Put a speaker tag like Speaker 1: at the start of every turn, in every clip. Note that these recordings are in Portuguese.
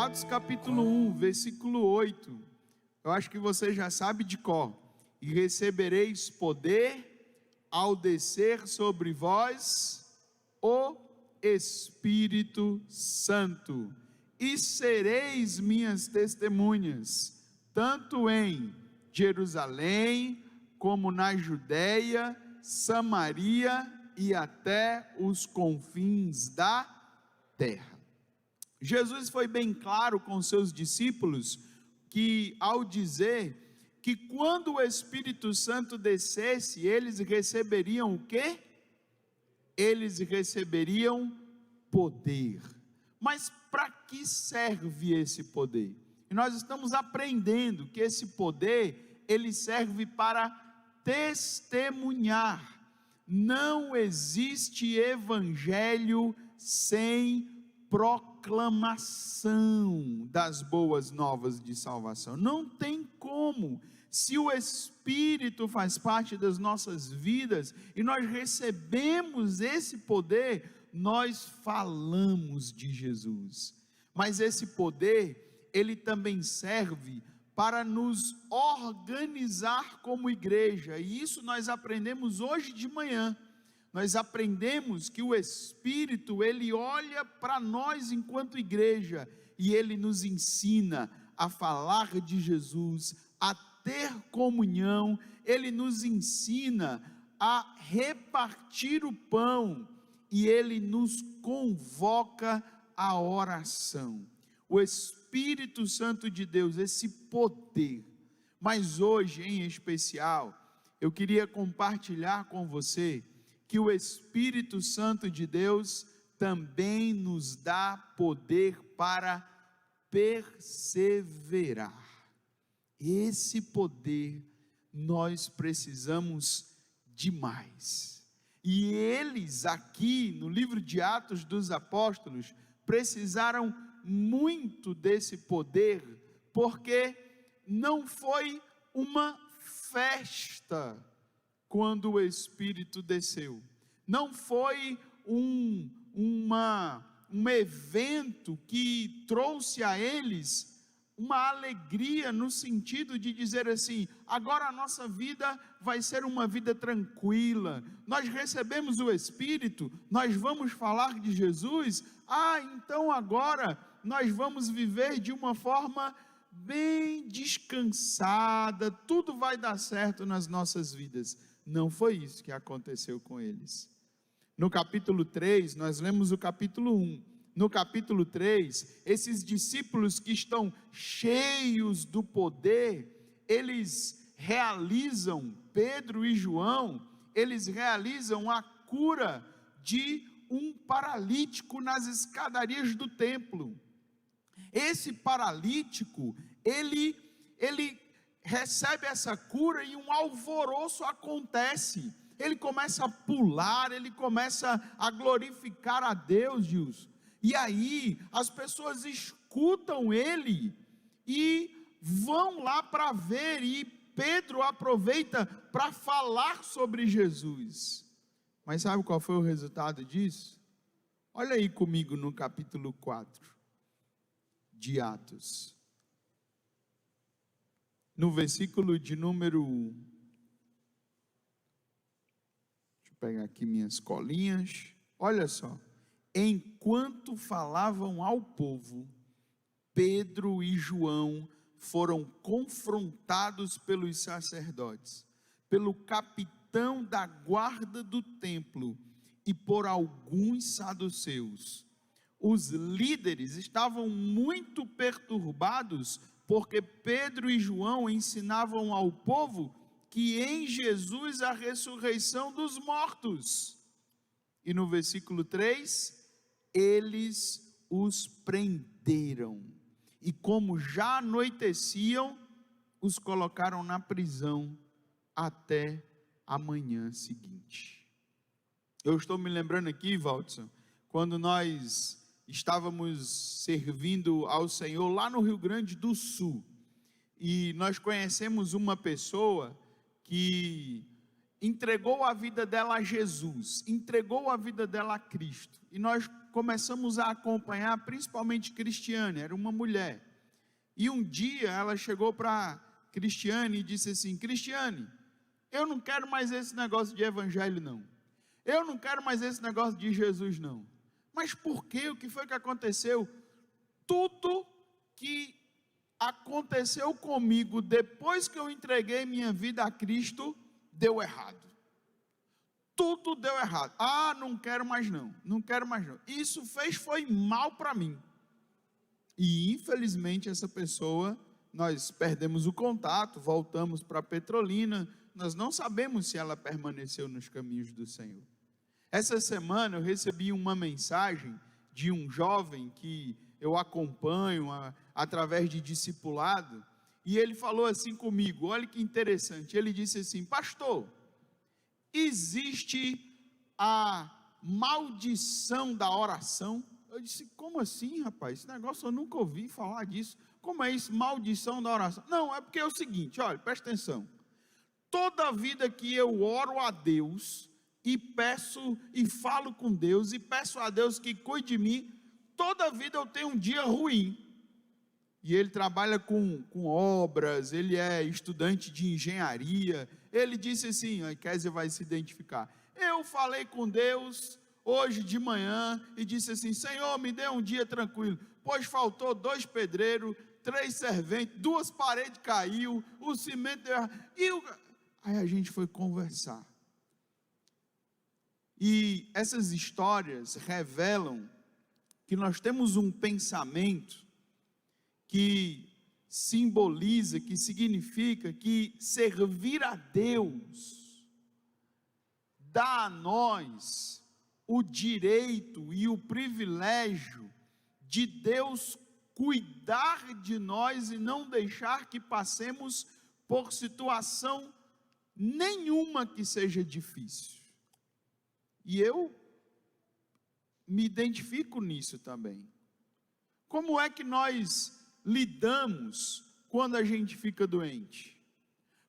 Speaker 1: Atos capítulo 1, versículo 8. Eu acho que você já sabe de cor. E recebereis poder ao descer sobre vós o Espírito Santo, e sereis minhas testemunhas, tanto em Jerusalém, como na Judéia, Samaria e até os confins da terra. Jesus foi bem claro com seus discípulos, que ao dizer que quando o Espírito Santo descesse, eles receberiam o quê? Eles receberiam poder. Mas para que serve esse poder? E nós estamos aprendendo que esse poder, ele serve para testemunhar. Não existe evangelho sem proclamação das boas novas de salvação. Não tem como. Se o Espírito faz parte das nossas vidas e nós recebemos esse poder, nós falamos de Jesus. Mas esse poder, ele também serve para nos organizar como igreja, e isso nós aprendemos hoje de manhã. Nós aprendemos que o Espírito, ele olha para nós enquanto igreja, e ele nos ensina a falar de Jesus, a ter comunhão, ele nos ensina a repartir o pão, e ele nos convoca à oração. O Espírito Santo de Deus, esse poder. Mas hoje em especial, eu queria compartilhar com você que o Espírito Santo de Deus também nos dá poder para perseverar. Esse poder nós precisamos demais. E eles aqui no livro de Atos dos Apóstolos precisaram muito desse poder, porque não foi uma festa quando o Espírito desceu, não foi um evento que trouxe a eles uma alegria, no sentido de dizer assim: agora a nossa vida vai ser uma vida tranquila, nós recebemos o Espírito, nós vamos falar de Jesus, então agora nós vamos viver de uma forma bem descansada, tudo vai dar certo nas nossas vidas. Não foi isso que aconteceu com eles. No capítulo 3, nós lemos o capítulo 1, no capítulo 3, esses discípulos que estão cheios do poder, eles realizam, Pedro e João, eles realizam a cura de um paralítico nas escadarias do templo. Esse paralítico, ele recebe essa cura e um alvoroço acontece. Ele começa a pular, ele começa a glorificar a Deus, Gilson. E aí as pessoas escutam ele e vão lá para ver, e Pedro aproveita para falar sobre Jesus. Mas sabe qual foi o resultado disso? Olha aí comigo no capítulo 4 de Atos, no versículo de número, deixa eu pegar aqui minhas colinhas, olha só: enquanto falavam ao povo, Pedro e João foram confrontados pelos sacerdotes, pelo capitão da guarda do templo e por alguns saduceus. Os líderes estavam muito perturbados, porque Pedro e João ensinavam ao povo que em Jesus a ressurreição dos mortos. E no versículo 3, eles os prenderam, e como já anoiteciam, os colocaram na prisão até a manhã seguinte. Eu estou me lembrando aqui, Waldson, quando nós estávamos servindo ao Senhor lá no Rio Grande do Sul, e nós conhecemos uma pessoa que entregou a vida dela a Jesus, entregou a vida dela a Cristo, e nós começamos a acompanhar, principalmente Cristiane, era uma mulher, e um dia ela chegou para Cristiane e disse assim: Cristiane, eu não quero mais esse negócio de evangelho não, eu não quero mais esse negócio de Jesus não. Mas por quê? O que foi que aconteceu? Tudo que aconteceu comigo depois que eu entreguei minha vida a Cristo deu errado. Tudo deu errado. Ah, não quero mais não, não quero mais não. Isso foi mal para mim. E infelizmente essa pessoa, nós perdemos o contato, voltamos para Petrolina, nós não sabemos se ela permaneceu nos caminhos do Senhor. Essa semana eu recebi uma mensagem de um jovem que eu acompanho através de discipulado, e ele falou assim comigo, olha que interessante, ele disse assim: pastor, existe a maldição da oração? Eu disse: como assim, rapaz? Esse negócio eu nunca ouvi falar disso. Como é isso, maldição da oração? Não, é porque é o seguinte, olha, presta atenção. Toda vida que eu oro a Deus, e peço, e falo com Deus, e peço a Deus que cuide de mim, toda vida eu tenho um dia ruim. E ele trabalha com obras, ele é estudante de engenharia. Ele disse assim, a Kézia vai se identificar: eu falei com Deus hoje de manhã e disse assim: Senhor, me dê um dia tranquilo, pois faltou 2 pedreiros, 3 serventes, 2 paredes caiu, o cimento deu errado. Aí a gente foi conversar, e essas histórias revelam que nós temos um pensamento que simboliza, que significa que servir a Deus dá a nós o direito e o privilégio de Deus cuidar de nós e não deixar que passemos por situação nenhuma que seja difícil. E eu me identifico nisso também. Como é que nós lidamos quando a gente fica doente?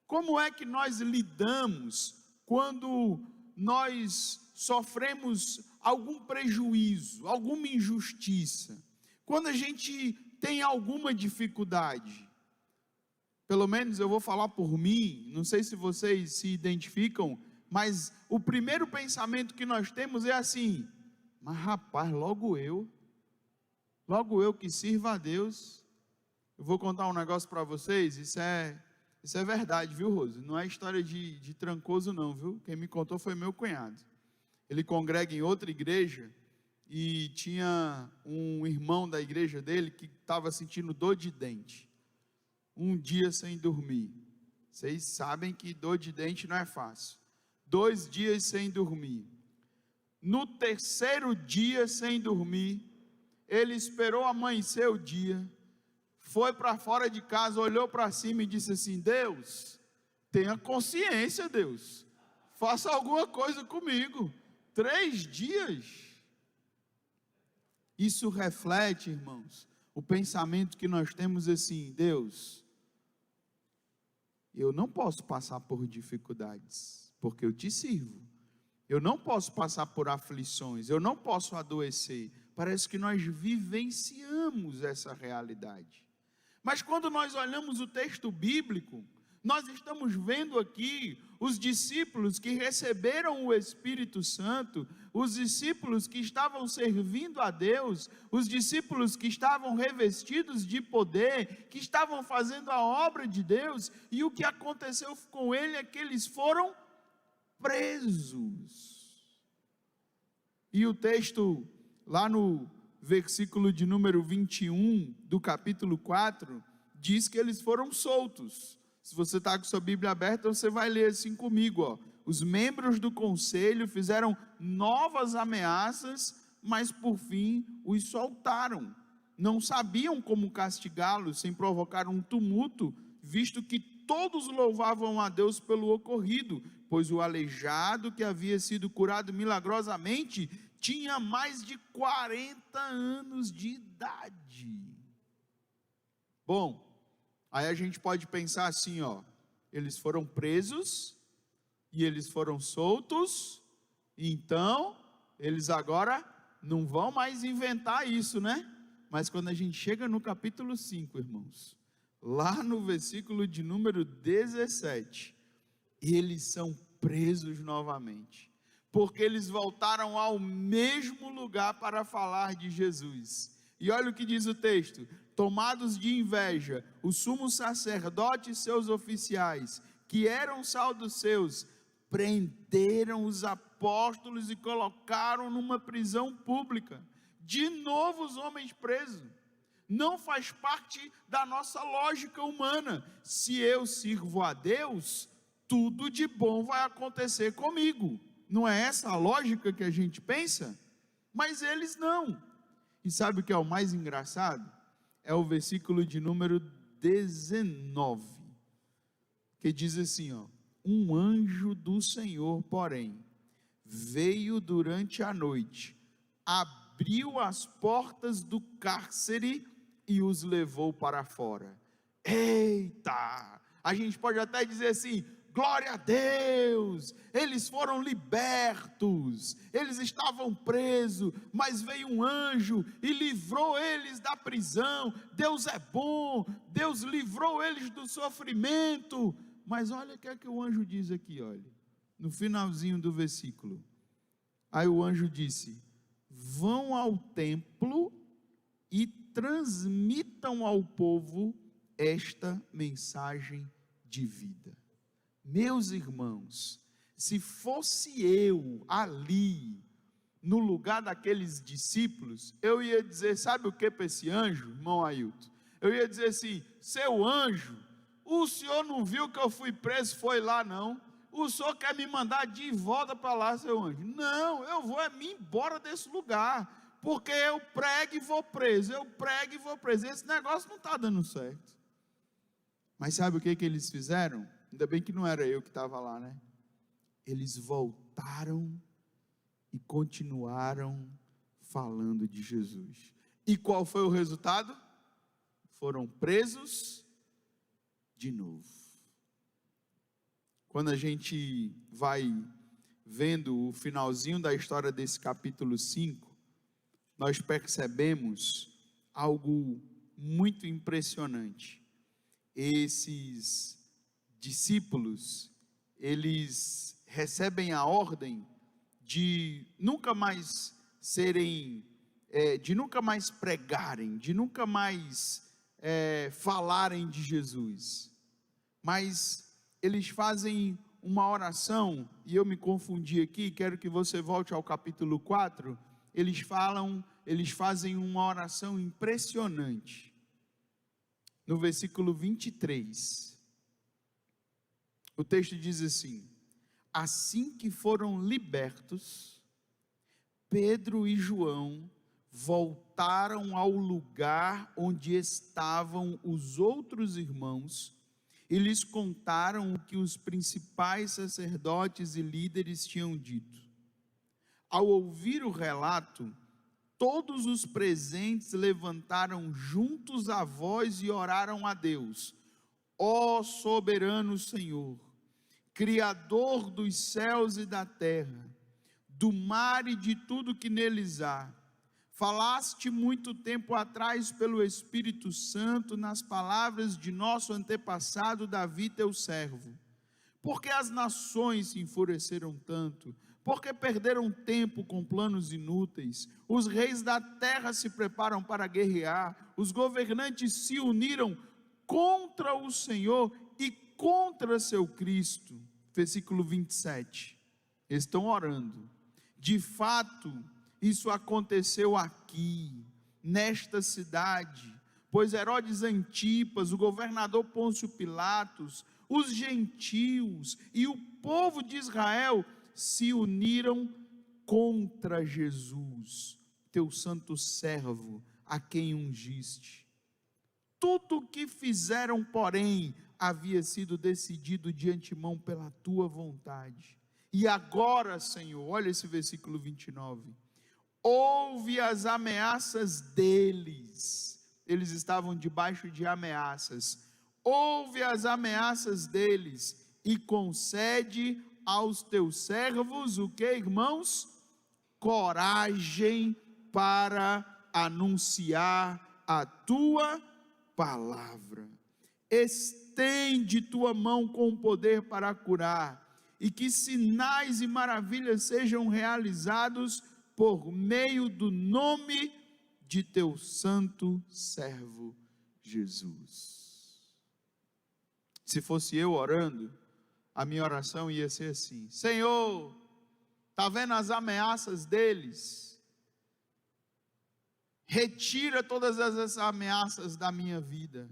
Speaker 1: Como é que nós lidamos quando nós sofremos algum prejuízo, alguma injustiça? Quando a gente tem alguma dificuldade? Pelo menos eu vou falar por mim, não sei se vocês se identificam, mas o primeiro pensamento que nós temos é assim: mas rapaz, logo eu que sirva a Deus. Eu vou contar um negócio para vocês, isso é verdade, viu, Rose? Não é história de trancoso não, viu? Quem me contou foi meu cunhado. Ele congrega em outra igreja, e tinha um irmão da igreja dele que estava sentindo dor de dente, um dia sem dormir. Vocês sabem que dor de dente não é fácil. 2 dias sem dormir. No 3º dia sem dormir, ele esperou amanhecer o dia, foi para fora de casa, olhou para cima e disse assim: Deus, tenha consciência, Deus, faça alguma coisa comigo. 3 dias. Isso reflete, irmãos, o pensamento que nós temos assim: Deus, eu não posso passar por dificuldades, porque eu te sirvo. Eu não posso passar por aflições, eu não posso adoecer. Parece que nós vivenciamos essa realidade. Mas quando nós olhamos o texto bíblico, nós estamos vendo aqui os discípulos que receberam o Espírito Santo, os discípulos que estavam servindo a Deus, os discípulos que estavam revestidos de poder, que estavam fazendo a obra de Deus, e o que aconteceu com ele é que eles foram presos. E o texto, lá no versículo de número 21 do capítulo 4, diz que eles foram soltos. Se você está com sua Bíblia aberta, você vai ler assim comigo, ó. Os membros do conselho fizeram novas ameaças, mas por fim os soltaram. Não sabiam como castigá-los sem provocar um tumulto, visto que todos louvavam a Deus pelo ocorrido, pois o aleijado que havia sido curado milagrosamente tinha mais de 40 anos de idade. Bom, aí a gente pode pensar assim, ó: eles foram presos, e eles foram soltos. Então, eles agora não vão mais inventar isso, né? Mas quando a gente chega no capítulo 5, irmãos, lá no versículo de número 17, eles são presos novamente, porque eles voltaram ao mesmo lugar para falar de Jesus. E olha o que diz o texto: tomados de inveja, o sumo sacerdote e seus oficiais, que eram saduceus, prenderam os apóstolos e colocaram numa prisão pública. De novo os homens presos. Não faz parte da nossa lógica humana. Se eu sirvo a Deus, tudo de bom vai acontecer comigo. Não é essa a lógica que a gente pensa? Mas eles não. E sabe o que é o mais engraçado? É o versículo de número 19, que diz assim, ó: um anjo do Senhor, porém, veio durante a noite, abriu as portas do cárcere e os levou para fora. Eita! A gente pode até dizer assim: glória a Deus, eles foram libertos, eles estavam presos, mas veio um anjo e livrou eles da prisão. Deus é bom, Deus livrou eles do sofrimento. Mas olha o que é que o anjo diz aqui, olha, no finalzinho do versículo. Aí o anjo disse: vão ao templo e transmitam ao povo esta mensagem de vida. Meus irmãos, se fosse eu ali, no lugar daqueles discípulos, eu ia dizer, sabe o que para esse anjo, irmão Ailton? Eu ia dizer assim: seu anjo, o senhor não viu que eu fui preso, foi lá não? O senhor quer me mandar de volta para lá, seu anjo? Não, eu vou me embora desse lugar, porque eu prego e vou preso, eu prego e vou preso. Esse negócio não está dando certo. Mas sabe o que eles fizeram? Ainda bem que não era eu que estava lá, né? Eles voltaram e continuaram falando de Jesus. E qual foi o resultado? Foram presos de novo. Quando a gente vai vendo o finalzinho da história desse capítulo 5, nós percebemos algo muito impressionante. Esses discípulos, eles recebem a ordem de nunca mais de nunca mais pregarem, de nunca mais falarem de Jesus. Mas eles fazem uma oração, e eu me confundi aqui, quero que você volte ao capítulo 4, eles fazem uma oração impressionante. No versículo 23, o texto diz assim: assim que foram libertos, Pedro e João voltaram ao lugar onde estavam os outros irmãos e lhes contaram o que os principais sacerdotes e líderes tinham dito. Ao ouvir o relato, todos os presentes levantaram juntos a voz e oraram a Deus: ó soberano Senhor, Criador dos céus e da terra, do mar e de tudo que neles há, falaste muito tempo atrás pelo Espírito Santo nas palavras de nosso antepassado Davi, teu servo. Porque as nações se enfureceram tanto? Porque perderam tempo com planos inúteis? Os reis da terra se preparam para guerrear, os governantes se uniram contra o Senhor e contra seu Cristo. Versículo 27, eles estão orando. De fato, isso aconteceu aqui, nesta cidade, pois Herodes Antipas, o governador Pôncio Pilatos, os gentios e o povo de Israel se uniram contra Jesus, teu santo servo, a quem ungiste. Tudo o que fizeram, porém, havia sido decidido de antemão pela tua vontade. E agora, Senhor, olha esse versículo 29, ouve as ameaças deles. Eles estavam debaixo de ameaças. Ouve as ameaças deles e concede aos teus servos, o que, irmãos? Coragem para anunciar a tua palavra. Estende tua mão com poder para curar, e que sinais e maravilhas sejam realizados por meio do nome de teu santo servo Jesus. Se fosse eu orando, a minha oração ia ser assim: Senhor, está vendo as ameaças deles? Retira todas essas ameaças da minha vida.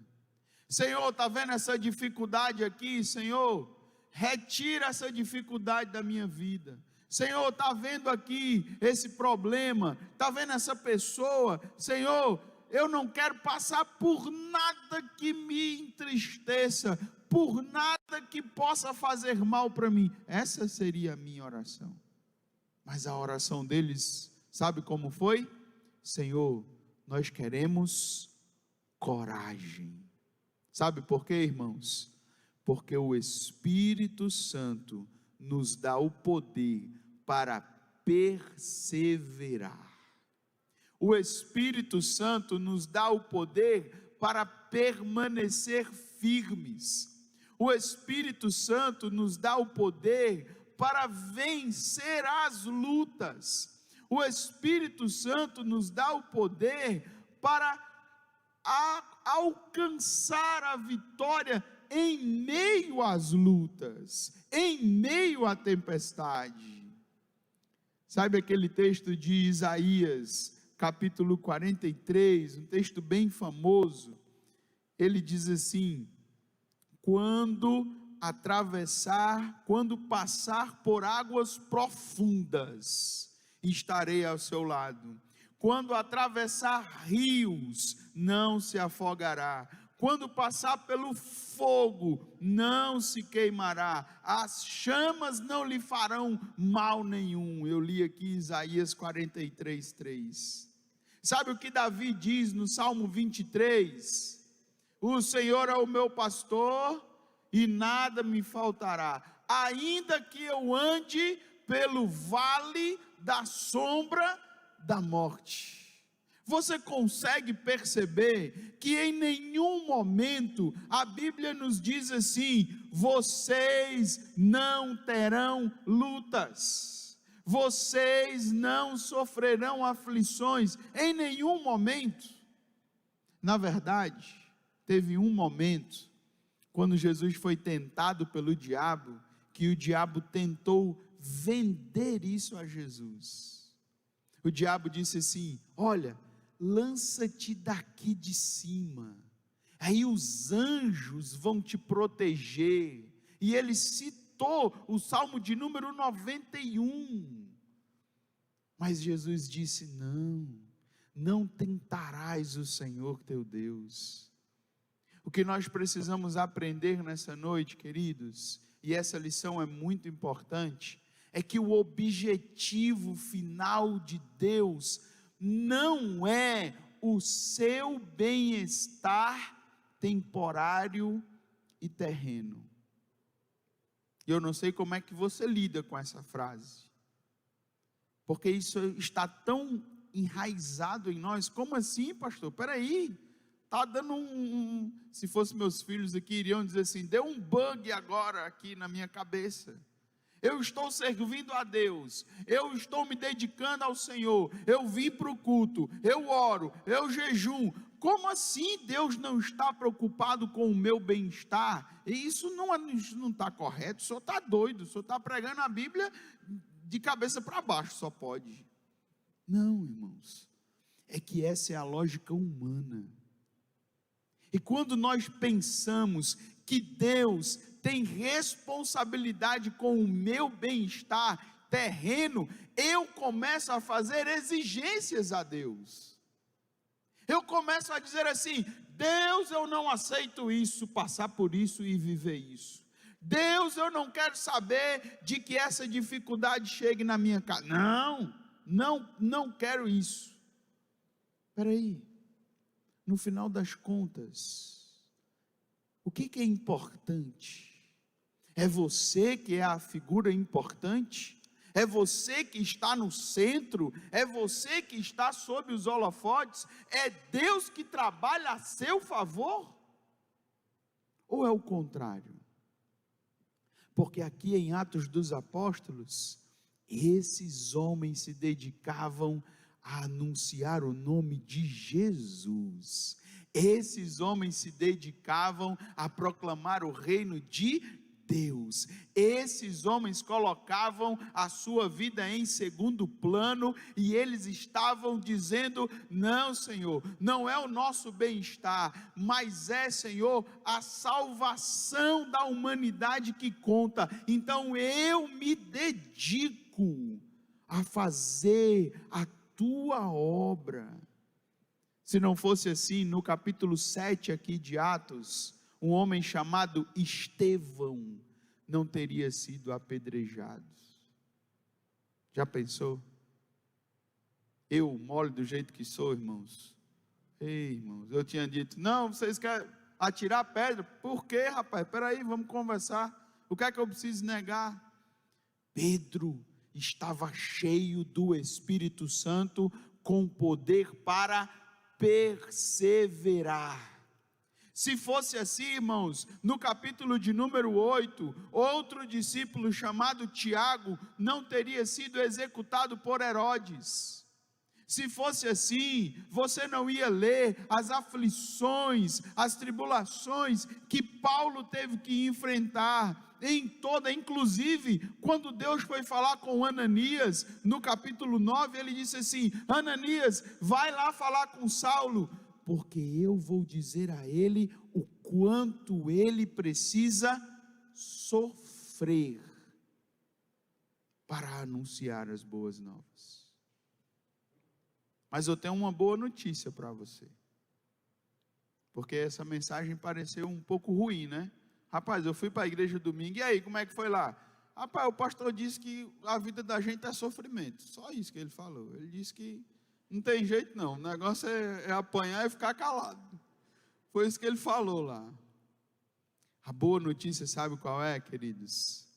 Speaker 1: Senhor, está vendo essa dificuldade aqui? Senhor, retira essa dificuldade da minha vida. Senhor, está vendo aqui esse problema, está vendo essa pessoa? Senhor, eu não quero passar por nada que me entristeça, por nada que possa fazer mal para mim. Essa seria a minha oração. Mas a oração deles, sabe como foi? Senhor, nós queremos coragem. Sabe por quê, irmãos? Porque o Espírito Santo nos dá o poder para perseverar. O Espírito Santo nos dá o poder para permanecer firmes. O Espírito Santo nos dá o poder para vencer as lutas. O Espírito Santo nos dá o poder para alcançar a vitória em meio às lutas, em meio à tempestade. Sabe aquele texto de Isaías, capítulo 43, um texto bem famoso? Ele diz assim: quando passar por águas profundas, estarei ao seu lado. Quando atravessar rios, não se afogará. Quando passar pelo fogo, não se queimará. As chamas não lhe farão mal nenhum. Eu li aqui Isaías 43, 3. Sabe o que Davi diz no Salmo 23? O Senhor é o meu pastor e nada me faltará. Ainda que eu ande pelo vale da sombra da morte. Você consegue perceber que em nenhum momento a Bíblia nos diz assim: vocês não terão lutas, vocês não sofrerão aflições, em nenhum momento. Na verdade, teve um momento, quando Jesus foi tentado pelo diabo, que o diabo tentou vender isso a Jesus. O diabo disse assim: olha, lança-te daqui de cima, aí os anjos vão te proteger. E ele citou o Salmo de número 91. Mas Jesus disse: não tentarás o Senhor teu Deus. O que nós precisamos aprender nessa noite, queridos, e essa lição é muito importante, é que o objetivo final de Deus não é o seu bem-estar temporário e terreno. Eu não sei como é que você lida com essa frase, porque isso está tão enraizado em nós. Como assim, pastor? Peraí, está dando se fossem meus filhos aqui, iriam dizer assim: deu um bug agora aqui na minha cabeça. Eu estou servindo a Deus, eu estou me dedicando ao Senhor, eu vim para o culto, eu oro, eu jejum. Como assim Deus não está preocupado com o meu bem-estar? E isso não está correto. O senhor está doido, o senhor está pregando a Bíblia de cabeça para baixo, só pode. Não, irmãos, é que essa é a lógica humana. E quando nós pensamos que Deus tem responsabilidade com o meu bem-estar terreno, eu começo a fazer exigências a Deus. Eu começo a dizer assim: Deus, eu não aceito isso, passar por isso e viver isso. Deus, eu não quero saber de que essa dificuldade chegue na minha casa. Não quero isso. Espera aí, no final das contas, o que é importante? É você que é a figura importante? É você que está no centro? É você que está sob os holofotes? É Deus que trabalha a seu favor? Ou é o contrário? Porque aqui em Atos dos Apóstolos, esses homens se dedicavam a anunciar o nome de Jesus. Esses homens se dedicavam a proclamar o reino de Deus. Esses homens colocavam a sua vida em segundo plano e eles estavam dizendo: não, Senhor, não é o nosso bem-estar, mas é, Senhor, a salvação da humanidade que conta. Então eu me dedico a fazer a tua obra. Se não fosse assim, no capítulo 7 aqui de Atos, um homem chamado Estevão não teria sido apedrejado. Já pensou? Eu, mole do jeito que sou, irmãos. Ei, irmãos, eu tinha dito: não, vocês querem atirar pedra? Por quê, rapaz? Espera aí, vamos conversar. O que é que eu preciso negar? Pedro estava cheio do Espírito Santo, com poder para perseverar. Se fosse assim, irmãos, no capítulo de número 8, outro discípulo chamado Tiago não teria sido executado por Herodes. Se fosse assim, você não ia ler as aflições, as tribulações que Paulo teve que enfrentar inclusive quando Deus foi falar com Ananias, no capítulo 9, ele disse assim: Ananias, vai lá falar com Saulo, porque eu vou dizer a ele o quanto ele precisa sofrer para anunciar as boas novas. Mas eu tenho uma boa notícia para você, porque essa mensagem pareceu um pouco ruim, né? Rapaz, eu fui para a igreja domingo, e aí, como é que foi lá? Rapaz, o pastor disse que a vida da gente é sofrimento, só isso que ele falou. Ele disse que não tem jeito não, o negócio é apanhar e ficar calado. Foi isso que ele falou lá. A boa notícia, sabe qual é, queridos?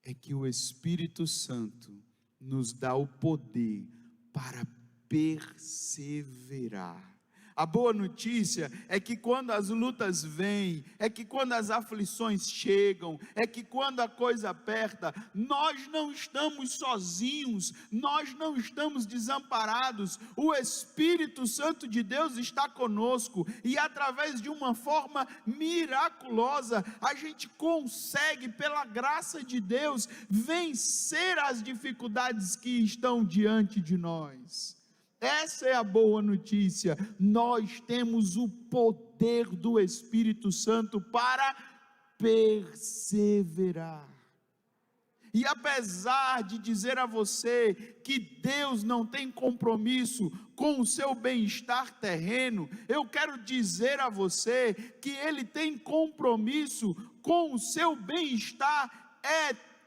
Speaker 1: É que o Espírito Santo nos dá o poder para perseverar. A boa notícia é que quando as lutas vêm, é que quando as aflições chegam, é que quando a coisa aperta, nós não estamos sozinhos, nós não estamos desamparados. O Espírito Santo de Deus está conosco e através de uma forma miraculosa, a gente consegue, pela graça de Deus, vencer as dificuldades que estão diante de nós. Essa é a boa notícia. Nós temos o poder do Espírito Santo para perseverar. E apesar de dizer a você que Deus não tem compromisso com o seu bem-estar terreno, eu quero dizer a você que Ele tem compromisso com o seu bem-estar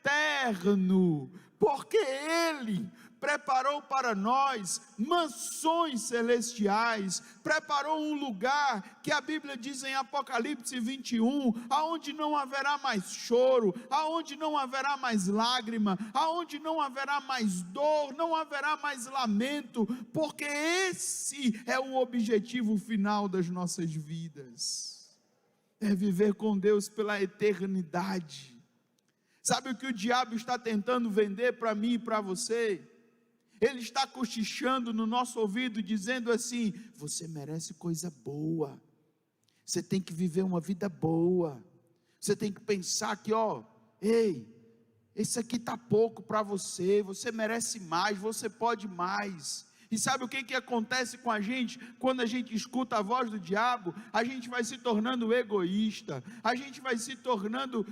Speaker 1: eterno, porque Ele preparou para nós mansões celestiais, preparou um lugar que a Bíblia diz em Apocalipse 21, aonde não haverá mais choro, aonde não haverá mais lágrima, aonde não haverá mais dor, não haverá mais lamento, porque esse é o objetivo final das nossas vidas, é viver com Deus pela eternidade. Sabe o que o diabo está tentando vender para mim e para você? Ele está cochichando no nosso ouvido, dizendo assim: você merece coisa boa, você tem que viver uma vida boa, você tem que pensar que, ei, esse aqui está pouco para você, você merece mais, você pode mais. E sabe o que acontece com a gente, quando a gente escuta a voz do diabo? A gente vai se tornando egoísta, a gente vai se tornando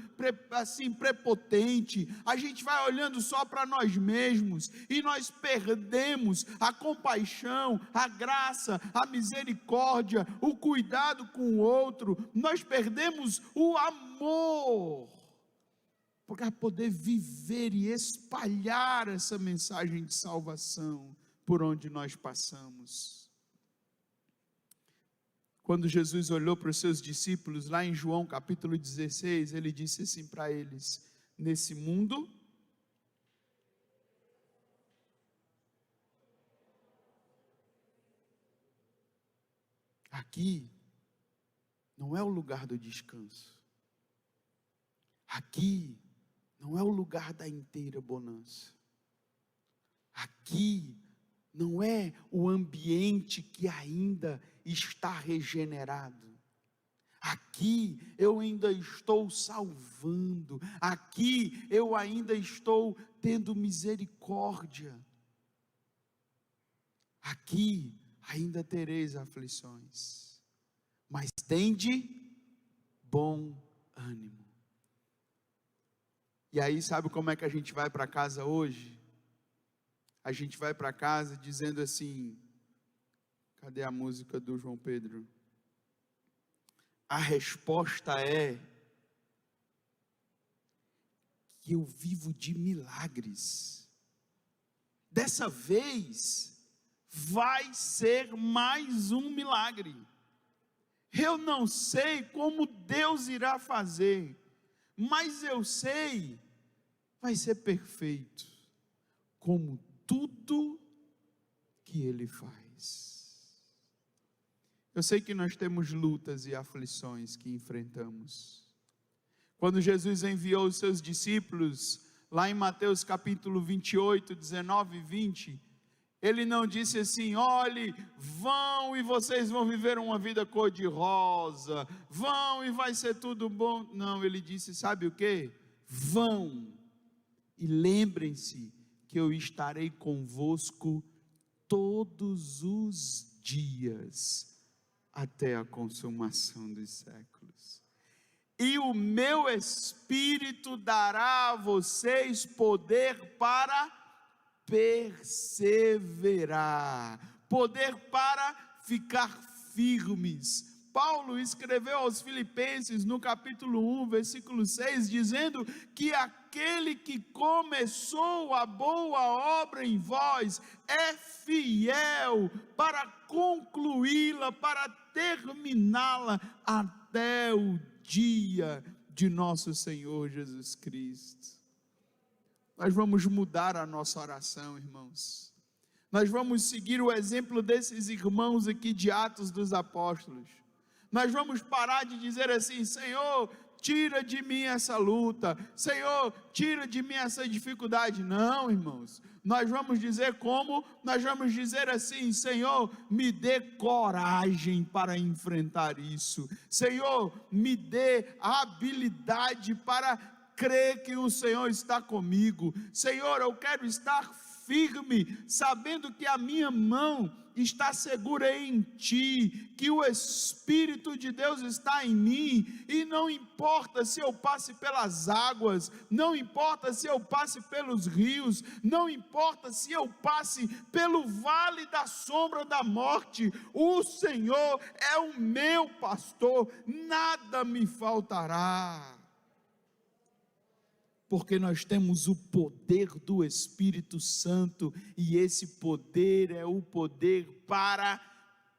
Speaker 1: prepotente, a gente vai olhando só para nós mesmos, e nós perdemos a compaixão, a graça, a misericórdia, o cuidado com o outro, nós perdemos o amor, para poder viver e espalhar essa mensagem de salvação por onde nós passamos. Quando Jesus olhou para os seus discípulos, lá em João capítulo 16, ele disse assim para eles: nesse mundo, aqui não é o lugar do descanso, aqui não é o lugar da inteira bonança, aqui não é o ambiente que ainda está regenerado, aqui eu ainda estou salvando, aqui eu ainda estou tendo misericórdia, aqui ainda tereis aflições, mas tende bom ânimo. E aí, sabe como é que a gente vai para casa hoje? A gente vai para casa dizendo assim, cadê a música do João Pedro? A resposta é que eu vivo de milagres. Dessa vez vai ser mais um milagre. Eu não sei como Deus irá fazer, mas eu sei, vai ser perfeito, como tudo que Ele faz. Eu sei que nós temos lutas e aflições que enfrentamos. Quando Jesus enviou os seus discípulos, lá em Mateus capítulo 28, 19 e 20, Ele não disse assim: olhe, vão e vocês vão viver uma vida cor-de-rosa, vão e vai ser tudo bom. Não, Ele disse, sabe o que? Vão e lembrem-se que eu estarei convosco todos os dias, até a consumação dos séculos. E o meu Espírito dará a vocês poder para perseverar, poder para ficar firmes. Paulo escreveu aos Filipenses no capítulo 1, versículo 6, dizendo que aquele que começou a boa obra em vós é fiel para concluí-la, para terminá-la até o dia de nosso Senhor Jesus Cristo. Nós vamos mudar a nossa oração, irmãos. Nós vamos seguir o exemplo desses irmãos aqui de Atos dos Apóstolos. Nós vamos parar de dizer assim: Senhor, tira de mim essa luta, Senhor, tira de mim essa dificuldade. Não, irmãos, nós vamos dizer como? Nós vamos dizer assim: Senhor, me dê coragem para enfrentar isso, Senhor, me dê habilidade para crer que o Senhor está comigo, Senhor, eu quero estar firme, sabendo que a minha mão está segura em Ti, que o Espírito de Deus está em mim, e não importa se eu passe pelas águas, não importa se eu passe pelos rios, não importa se eu passe pelo vale da sombra da morte, o Senhor é o meu pastor, nada me faltará. Porque nós temos o poder do Espírito Santo, e esse poder é o poder para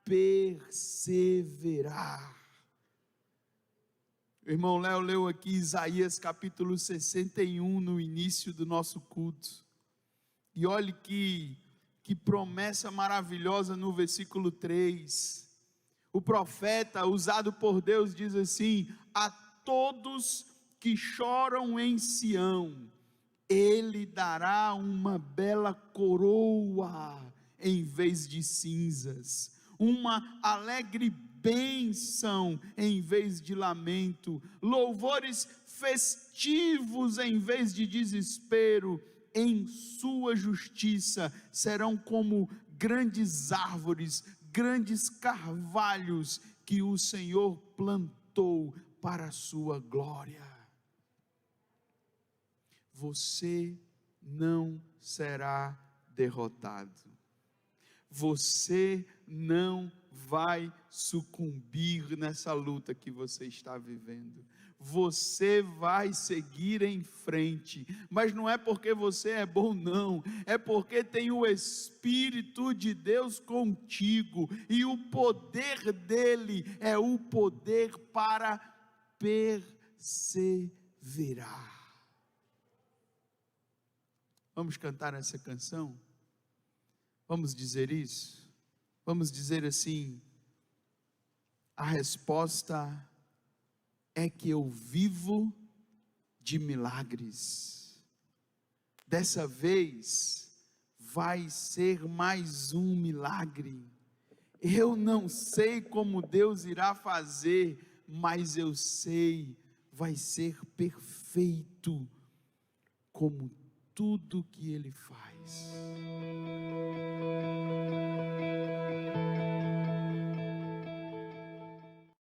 Speaker 1: perseverar. O irmão Léo leu aqui Isaías capítulo 61 no início do nosso culto, e olhe que promessa maravilhosa no versículo 3, o profeta usado por Deus diz assim: a todos que choram em Sião, Ele dará uma bela coroa em vez de cinzas, uma alegre bênção em vez de lamento, louvores festivos em vez de desespero. Em sua justiça serão como grandes árvores, grandes carvalhos que o Senhor plantou para a sua glória. Você não será derrotado, você não vai sucumbir nessa luta que você está vivendo, você vai seguir em frente, mas não é porque você é bom, não, é porque tem o Espírito de Deus contigo, e o poder dele é o poder para perseverar. Vamos cantar essa canção? Vamos dizer isso? Vamos dizer assim: a resposta é que eu vivo de milagres. Dessa vez vai ser mais um milagre. Eu não sei como Deus irá fazer, mas eu sei, vai ser perfeito, como tudo que Ele faz.